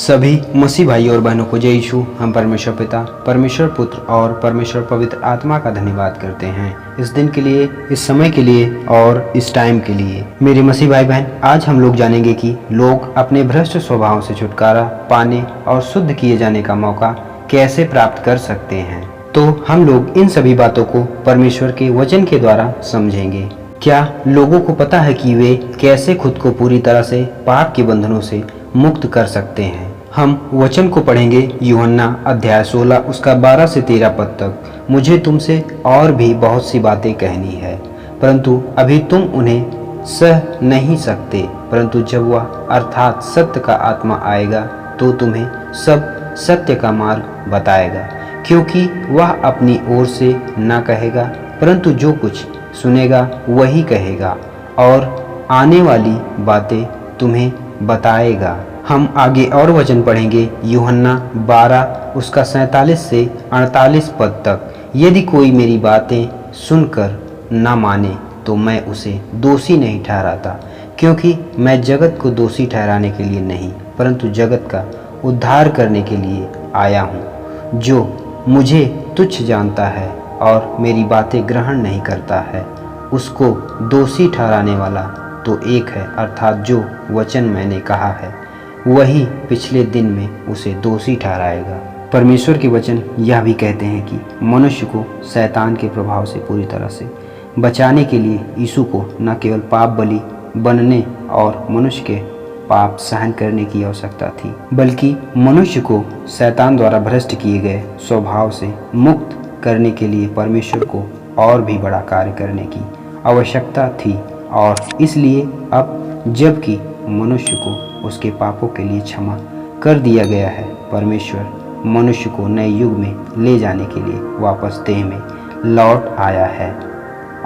सभी मसीह भाई और बहनों को जय यीशु। हम परमेश्वर पिता, परमेश्वर पुत्र और परमेश्वर पवित्र आत्मा का धन्यवाद करते हैं इस दिन के लिए, इस समय के लिए और इस टाइम के लिए। मेरे मसीह भाई बहन, आज हम लोग जानेंगे कि लोग अपने भ्रष्ट स्वभाव से छुटकारा पाने और शुद्ध किए जाने का मौका कैसे प्राप्त कर सकते हैं। तो हम लोग इन सभी बातों को परमेश्वर के वचन के द्वारा समझेंगे। क्या लोगों को पता है कि वे कैसे खुद को पूरी तरह से पाप के बंधनों से मुक्त कर सकते हैं? हम वचन को पढ़ेंगे यूहन्ना अध्याय 16 उसका 12 से 13 पद तक। मुझे तुमसे और भी बहुत सी बातें कहनी है, परंतु अभी तुम उन्हें सह नहीं सकते। परंतु जब वह अर्थात सत्य का आत्मा आएगा तो तुम्हें सब सत्य का मार्ग बताएगा, क्योंकि वह अपनी ओर से न कहेगा, परंतु जो कुछ सुनेगा वही कहेगा और आने वाली बातें तुम्हें बताएगा। हम आगे और वचन पढ़ेंगे यूहन्ना 12 उसका 47 से 48 पद तक। यदि कोई मेरी बातें सुनकर न माने तो मैं उसे दोषी नहीं ठहराता, क्योंकि मैं जगत को दोषी ठहराने के लिए नहीं, परंतु जगत का उद्धार करने के लिए आया हूँ। जो मुझे तुच्छ जानता है और मेरी बातें ग्रहण नहीं करता है, उसको दोषी ठहराने वाला तो एक है, अर्थात जो वचन मैंने कहा है वही पिछले दिन में उसे दोषी ठहराएगा। परमेश्वर के वचन यह भी कहते हैं कि मनुष्य को शैतान के प्रभाव से पूरी तरह से बचाने के लिए यीशु को न केवल पाप बलि बनने और मनुष्य के पाप सहन करने की आवश्यकता थी, बल्कि मनुष्य को शैतान द्वारा भ्रष्ट किए गए स्वभाव से मुक्त करने के लिए परमेश्वर को और भी बड़ा कार्य करने की आवश्यकता थी। और इसलिए अब जबकि मनुष्य को उसके पापों के लिए क्षमा कर दिया गया है, परमेश्वर मनुष्य को नए युग में ले जाने के लिए वापस देह में लौट आया है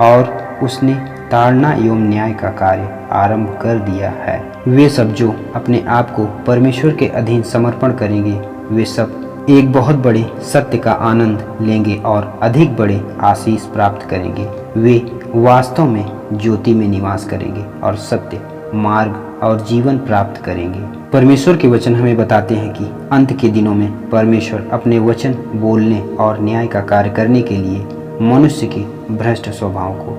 और उसने ताड़ना एवं न्याय का कार्य आरंभ कर दिया है। वे सब जो अपने आप को परमेश्वर के अधीन समर्पण करेंगे, वे सब एक बहुत बड़े सत्य का आनंद लेंगे और अधिक बड़े आशीष प्राप्त करेंगे। वे वास्तव में ज्योति में निवास करेंगे और सत्य मार्ग और जीवन प्राप्त करेंगे। परमेश्वर के वचन हमें बताते हैं कि अंत के दिनों में परमेश्वर अपने वचन बोलने और न्याय का कार्य करने के लिए मनुष्य के भ्रष्ट स्वभाव को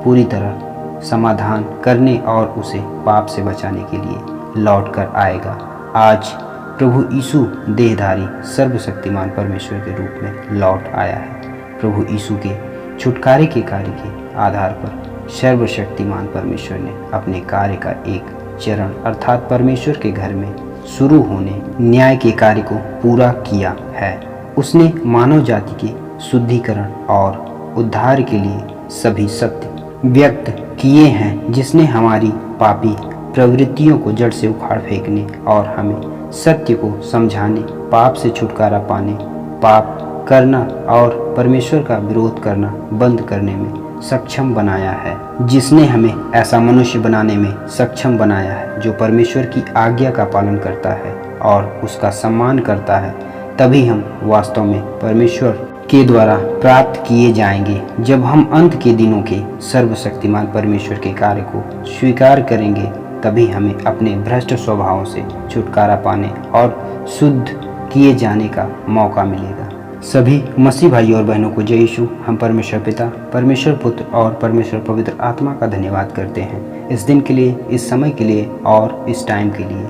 पूरी तरह समाधान करने और उसे पाप से बचाने के लिए लौट कर आएगा। आज प्रभु यीशु देहधारी सर्वशक्तिमान परमेश्वर के रूप में लौट आया है। प्रभु यीशु के छुटकारे के कार्य के आधार पर सर्वशक्तिमान परमेश्वर ने अपने कार्य का एक चरण अर्थात परमेश्वर के घर में शुरू होने न्याय के कार्य को पूरा किया है। उसने मानव जाति के शुद्धिकरण और उद्धार के लिए सभी सत्य व्यक्त किए हैं, जिसने हमारी पापी प्रवृत्तियों को जड़ से उखाड़ फेंकने और हमें सत्य को समझाने, पाप से छुटकारा पाने, पाप करना और परमेश्वर का विरोध करना बंद करने में सक्षम बनाया है। जिसने हमें ऐसा मनुष्य बनाने में सक्षम बनाया है जो परमेश्वर की आज्ञा का पालन करता है और उसका सम्मान करता है। तभी हम वास्तव में परमेश्वर के द्वारा प्राप्त किए जाएंगे। जब हम अंत के दिनों के सर्वशक्तिमान परमेश्वर के कार्य को स्वीकार करेंगे, तभी हमें अपने भ्रष्ट स्वभावों से छुटकारा पाने और शुद्ध किए जाने का मौका मिलेगा। सभी मसीह भाई और बहनों को जय यीशु। हम परमेश्वर पिता, परमेश्वर पुत्र और परमेश्वर पवित्र आत्मा का धन्यवाद करते हैं इस दिन के लिए, इस समय के लिए और इस टाइम के लिए।